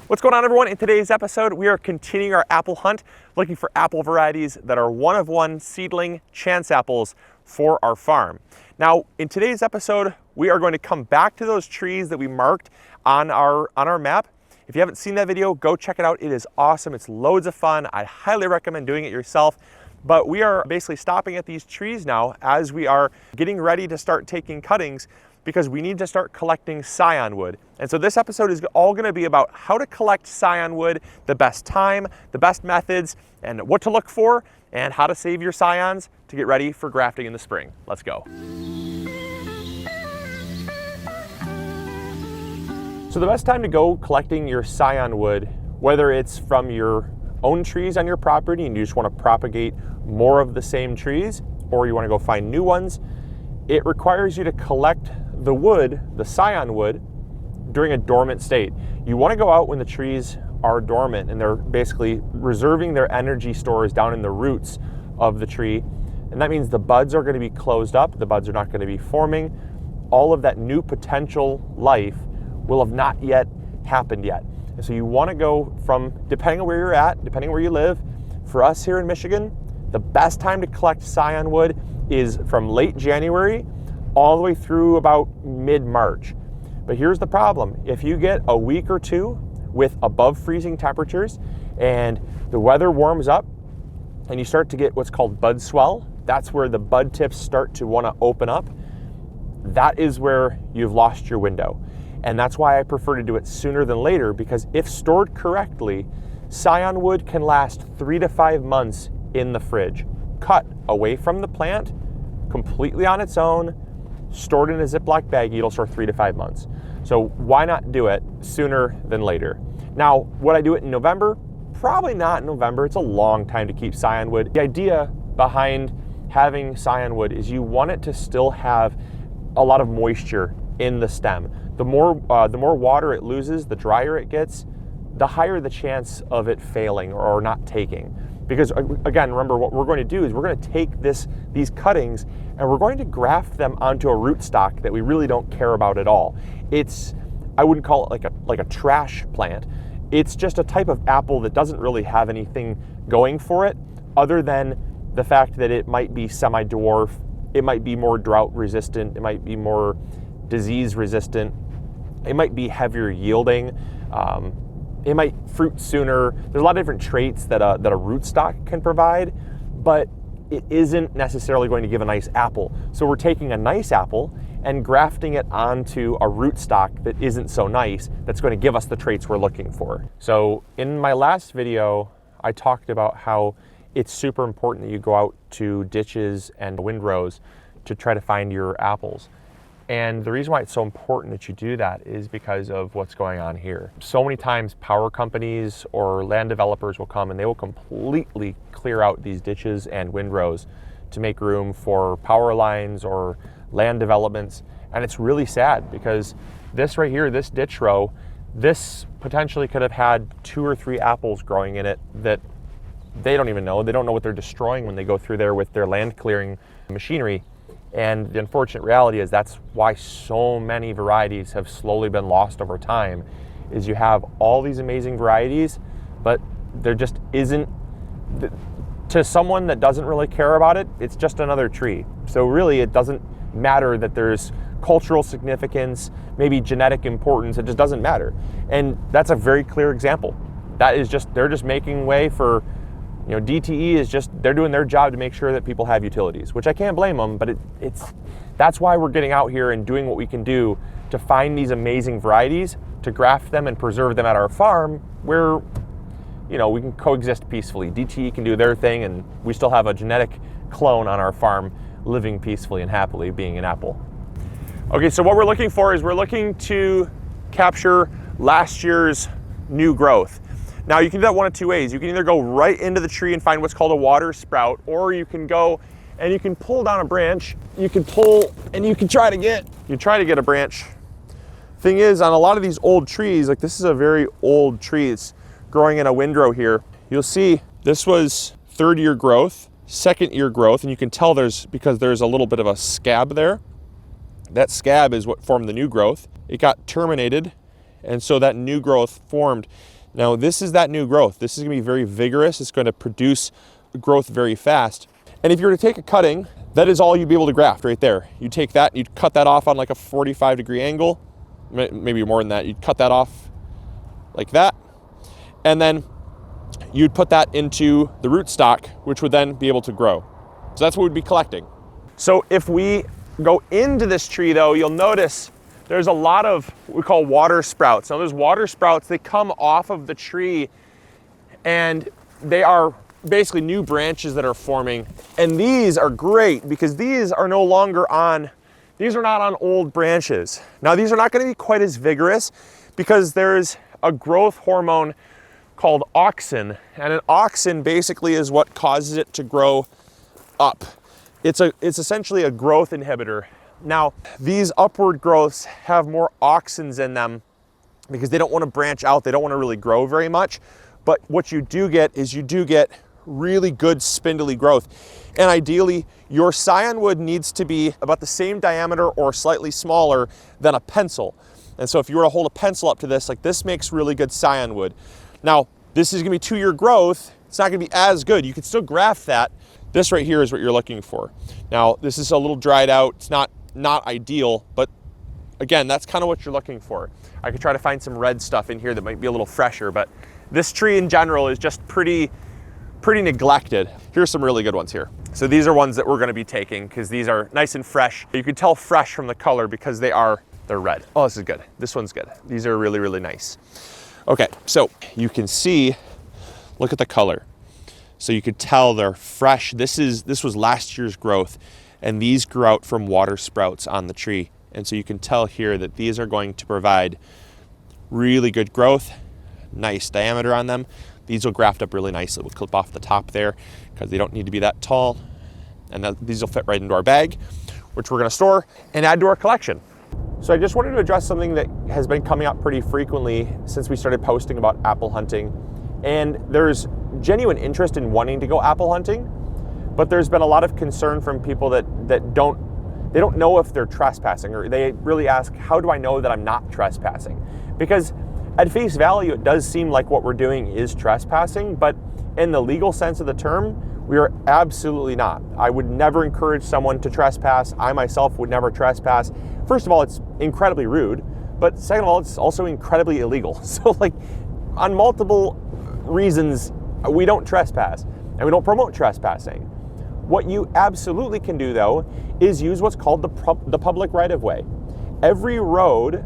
What's going on, everyone? In today's episode, we are continuing our apple hunt, looking for apple varieties that are one-of-one seedling chance apples for our farm. Now, in today's episode, we are going to come back to those trees that we marked on our map. If you haven't seen that video, go check it out. It is awesome. It's loads of fun. I highly recommend doing it yourself. But we are basically stopping at these trees now as we are getting ready to start taking cuttings, because we need to start collecting scionwood. And so this episode is all gonna be about how to collect scionwood, the best time, the best methods, and what to look for, and how to save your scions to get ready for grafting in the spring. Let's go. So the best time to go collecting your scionwood, whether it's from your own trees on your property and you just wanna propagate more of the same trees, or you wanna go find new ones, it requires you to collect the wood, the scionwood, during a dormant state. You want to go out when the trees are dormant and they're basically reserving their energy stores down in the roots of the tree. And that means the buds are going to be closed up, the buds are not going to be forming. All of that new potential life will have not yet happened yet. And so you want to go from, depending on where you're at, depending on where you live, for us here in Michigan, the best time to collect scionwood is from late January all the way through about mid-March. But here's the problem. If you get a week or two with above freezing temperatures and the weather warms up and you start to get what's called bud swell, that's where the bud tips start to want to open up, that is where you've lost your window. And that's why I prefer to do it sooner than later, because if stored correctly, scionwood can last 3 to 5 months in the fridge, cut away from the plant, completely on its own, stored in a Ziploc bag. It'll store 3 to 5 months. So why not do it sooner than later? Now, would I do it in November? Probably not in November. It's a long time to keep scionwood. The idea behind having scionwood is you want it to still have a lot of moisture in the stem. The more water it loses, the drier it gets, the higher the chance of it failing or not taking. Because again, remember, what we're going to do is we're going to take these cuttings and we're going to graft them onto a rootstock that we really don't care about at all. I wouldn't call it like a trash plant. It's just a type of apple that doesn't really have anything going for it other than the fact that it might be semi-dwarf, it might be more drought resistant, it might be more disease resistant, it might be heavier yielding. It might fruit sooner. There's a lot of different traits that a rootstock can provide, but it isn't necessarily going to give a nice apple. So we're taking a nice apple and grafting it onto a rootstock that isn't so nice, that's going to give us the traits we're looking for. So in my last video, I talked about how it's super important that you go out to ditches and windrows to try to find your apples. And the reason why it's so important that you do that is because of what's going on here. So many times power companies or land developers will come and they will completely clear out these ditches and windrows to make room for power lines or land developments. And it's really sad because this right here, this ditch row, this potentially could have had 2 or 3 apples growing in it that they don't even know. They don't know what they're destroying when they go through there with their land clearing machinery. And the unfortunate reality is that's why so many varieties have slowly been lost over time, is you have all these amazing varieties, but there just isn't, to someone that doesn't really care about it, it's just another tree. So really it doesn't matter that there's cultural significance, maybe genetic importance, it just doesn't matter. And that's a very clear example. That is just, they're just making way for, DTE is just, they're doing their job to make sure that people have utilities, which I can't blame them, but that's why we're getting out here and doing what we can do to find these amazing varieties, to graft them and preserve them at our farm where, we can coexist peacefully. DTE can do their thing and we still have a genetic clone on our farm living peacefully and happily being an apple. Okay, so what we're looking for is we're looking to capture last year's new growth. Now you can do that one of 2 ways. You can either go right into the tree and find what's called a water sprout, or you can go and you can pull down a branch. You can pull and you can try to get a branch. Thing is, on a lot of these old trees, like this is a very old tree. It's growing in a windrow here. You'll see this was 3rd year growth, 2nd year growth, and you can tell because there's a little bit of a scab there. That scab is what formed the new growth. It got terminated And so that new growth formed. Now this is that new growth. This is gonna be very vigorous. It's gonna produce growth very fast. And if you were to take a cutting, that is all you'd be able to graft right there. You take that, you'd cut that off on like a 45-degree angle, maybe more than that. You'd cut that off like that, and then you'd put that into the rootstock, which would then be able to grow. So that's what we'd be collecting. So if we go into this tree though, you'll notice there's a lot of what we call water sprouts. Now those water sprouts, they come off of the tree and they are basically new branches that are forming. And these are great because these are no longer on, these are not on old branches. Now these are not going to be quite as vigorous because there's a growth hormone called auxin, and an auxin basically is what causes it to grow up. It's essentially a growth inhibitor. Now these upward growths have more auxins in them because they don't want to branch out, they don't want to really grow very much. But what you do get is you do get really good spindly growth. And ideally, your scionwood needs to be about the same diameter or slightly smaller than a pencil. And so if you were to hold a pencil up to this, like this makes really good scionwood. Now, this is gonna be 2-year growth. It's not gonna be as good. You can still graft that. This right here is what you're looking for. Now, this is a little dried out. It's not ideal, but again, that's kind of what you're looking for. I could try to find some red stuff in here that might be a little fresher, but this tree in general is just pretty neglected. Here's some really good ones here. So these are ones that we're gonna be taking because these are nice and fresh. You can tell fresh from the color because they're red. Oh, this is good. This one's good. These are really, really nice. Okay, so you can see, look at the color. So you could tell they're fresh. This was last year's growth, and these grew out from water sprouts on the tree. And so you can tell here that these are going to provide really good growth, nice diameter on them. These will graft up really nicely. We'll clip off the top there because they don't need to be that tall. And these will fit right into our bag, which we're gonna store and add to our collection. So I just wanted to address something that has been coming up pretty frequently since we started posting about apple hunting. And there's genuine interest in wanting to go apple hunting, but there's been a lot of concern from people that don't know if they're trespassing, or they really ask, how do I know that I'm not trespassing? Because at face value, it does seem like what we're doing is trespassing, but in the legal sense of the term, we are absolutely not. I would never encourage someone to trespass. I myself would never trespass. First of all, it's incredibly rude, but second of all, it's also incredibly illegal. So like on multiple reasons, we don't trespass and we don't promote trespassing. What you absolutely can do though, is use what's called the public right-of-way. Every road,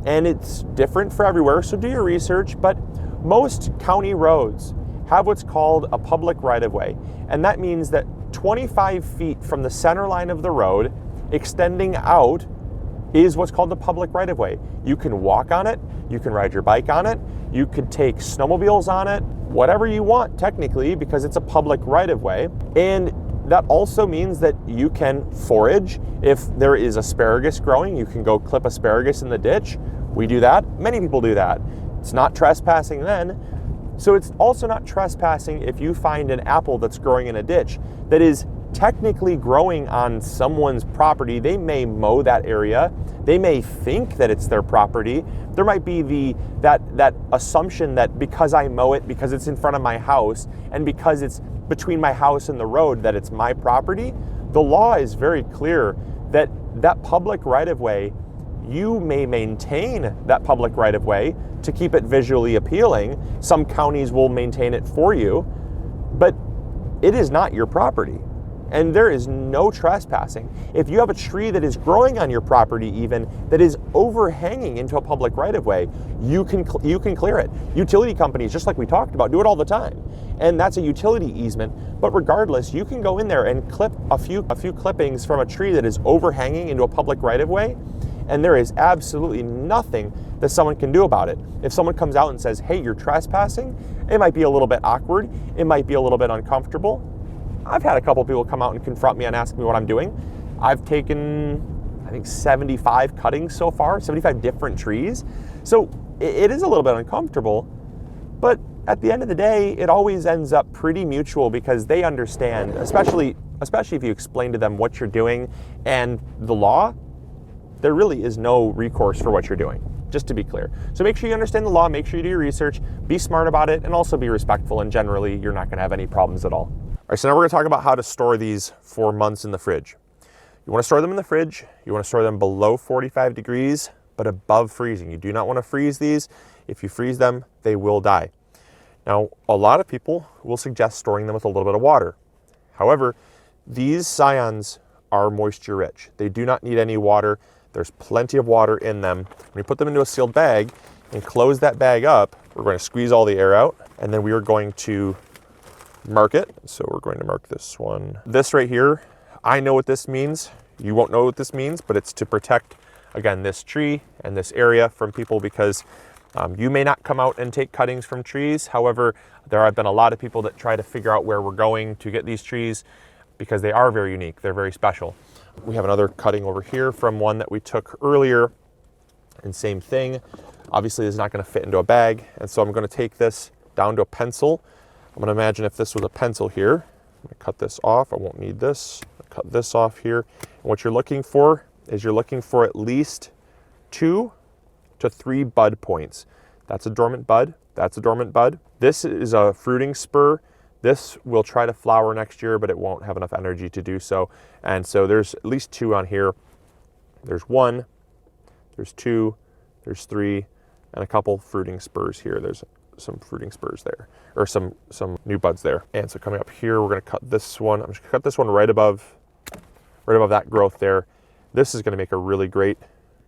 and it's different for everywhere, so do your research, but most county roads have what's called a public right-of-way. And that means that 25 feet from the center line of the road, extending out, is what's called the public right-of-way. You can walk on it, you can ride your bike on it, you could take snowmobiles on it, whatever you want technically, because it's a public right-of-way. And that also means that you can forage. If there is asparagus growing, you can go clip asparagus in the ditch. We do that. Many people do that. It's not trespassing then. So it's also not trespassing if you find an apple that's growing in a ditch that is technically growing on someone's property. They may mow that area. They may think that it's their property. There might be that assumption that because I mow it, because it's in front of my house, and because it's between my house and the road, that it's my property. The law is very clear that public right-of-way, you may maintain that public right-of-way to keep it visually appealing. Some counties will maintain it for you, but it is not your property. And there is no trespassing. If you have a tree that is growing on your property even, that is overhanging into a public right-of-way, you can clear it. Utility companies, just like we talked about, do it all the time. And that's a utility easement. But regardless, you can go in there and clip a few clippings from a tree that is overhanging into a public right-of-way, and there is absolutely nothing that someone can do about it. If someone comes out and says, hey, you're trespassing, it might be a little bit awkward, it might be a little bit uncomfortable. I've had a couple people come out and confront me and ask me what I'm doing. I've taken, I think, 75 cuttings so far, 75 different trees. So it is a little bit uncomfortable, but at the end of the day, it always ends up pretty mutual because they understand, especially if you explain to them what you're doing and the law, there really is no recourse for what you're doing. just to be clear. So make sure you understand the law, make sure you do your research, be smart about it, and also be respectful, and generally you're not gonna have any problems at all. All right, so now we're gonna talk about how to store these for months in the fridge. You wanna store them in the fridge, you wanna store them below 45 degrees, but above freezing. You do not wanna freeze these. If you freeze them, they will die. Now, a lot of people will suggest storing them with a little bit of water. However, these scions are moisture rich. They do not need any water. There's plenty of water in them. When you put them into a sealed bag and close that bag up, we're going to squeeze all the air out, and then we are going to mark it. So we're going to mark this one. This right here, I know what this means. You won't know what this means, but it's to protect, again, this tree and this area from people, because you may not come out and take cuttings from trees. However, there have been a lot of people that try to figure out where we're going to get these trees, because they are very unique. They're very special. We have another cutting over here from one that we took earlier, and same thing. Obviously, this is not going to fit into a bag, and so I'm going to take this down to a pencil. I'm going to imagine if this was a pencil here. I'm going to cut this off. I won't need this. Cut this off here. And what you're looking for is you're looking for at least 2 to 3 bud points. That's a dormant bud. That's a dormant bud. This is a fruiting spur. This will try to flower next year, but it won't have enough energy to do so. And so there's at least 2 on here. There's 1, there's 2, there's 3, and a couple fruiting spurs here. There's some fruiting spurs there, or some new buds there. And so coming up here, we're gonna cut this one. I'm just gonna cut this one right above that growth there. This is gonna make a really great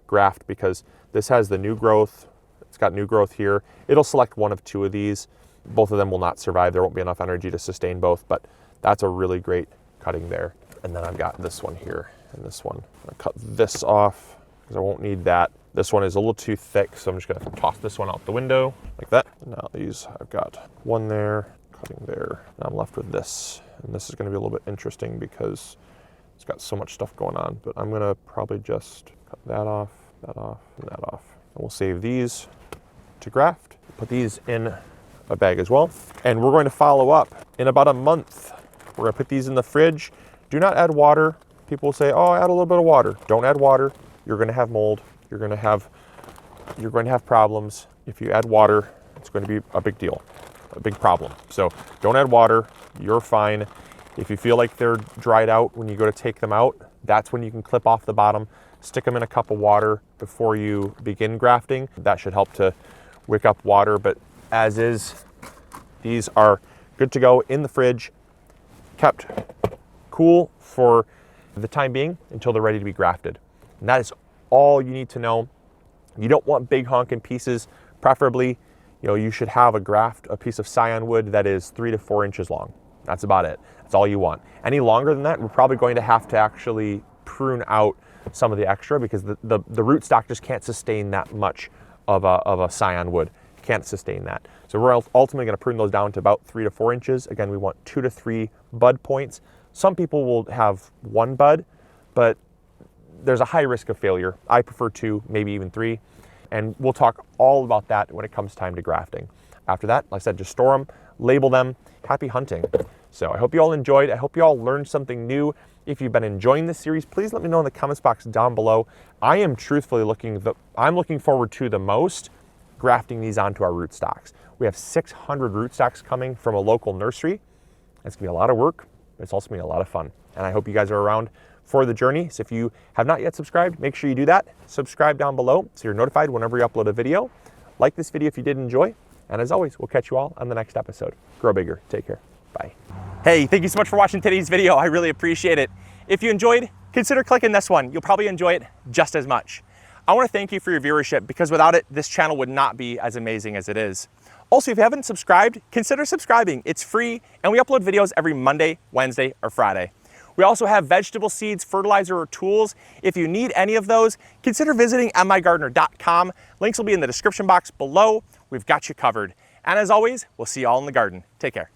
graft, because this has the new growth. It's got new growth here. It'll select one of 2 of these. Both of them will not survive. There won't be enough energy to sustain both, but that's a really great cutting there. And then I've got this one here and this one. I'm gonna cut this off because I won't need that. This one is a little too thick, so I'm just gonna toss this one out the window like that. Now these, I've got one there, cutting there. Now I'm left with this. And this is gonna be a little bit interesting because it's got so much stuff going on, but I'm gonna probably just cut that off, that off, and that off. And we'll save these to graft. Put these in a bag as well. And we're going to follow up in about a month. We're gonna put these in the fridge. Do not add water. People will say, oh, add a little bit of water. Don't add water. You're gonna have mold. You're going to have problems. If you add water, it's going to be a big deal, a big problem. So don't add water. You're fine. If you feel like they're dried out when you go to take them out, that's when you can clip off the bottom, stick them in a cup of water before you begin grafting. That should help to wick up water, but as is, these are good to go in the fridge, kept cool for the time being until they're ready to be grafted. And that is all you need to know. You don't want big honking pieces. Preferably, you should have a piece of Scionwood that is 3 to 4 inches long. That's about it. That's all you want. Any longer than that, we're probably going to have to actually prune out some of the extra, because the rootstock just can't sustain that much of a Scionwood. Can't sustain that. So we're ultimately going to prune those down to about 3 to 4 inches. Again, we want 2 to 3 bud points. Some people will have 1 bud, but there's a high risk of failure. I prefer 2, maybe even 3. And we'll talk all about that when it comes time to grafting. After that, like I said, just store them, label them. Happy hunting. So I hope you all enjoyed. I hope you all learned something new. If you've been enjoying this series, please let me know in the comments box down below. I am truthfully looking forward to the most grafting these onto our rootstocks. We have 600 rootstocks coming from a local nursery. It's gonna be a lot of work, but it's also gonna be a lot of fun. And I hope you guys are around for the journey. So if you have not yet subscribed, make sure you do that. Subscribe down below so you're notified whenever we upload a video. Like this video if you did enjoy. And as always, we'll catch you all on the next episode. Grow bigger. Take care. Bye. Hey, thank you so much for watching today's video. I really appreciate it. If you enjoyed, consider clicking this one. You'll probably enjoy it just as much. I want to thank you for your viewership, because without it, this channel would not be as amazing as it is. Also, if you haven't subscribed, consider subscribing. It's free, and we upload videos every Monday, Wednesday, or Friday. We also have vegetable seeds, fertilizer, or tools. If you need any of those, consider visiting MIgardener.com. Links will be in the description box below. We've got you covered. And as always, we'll see you all in the garden. Take care.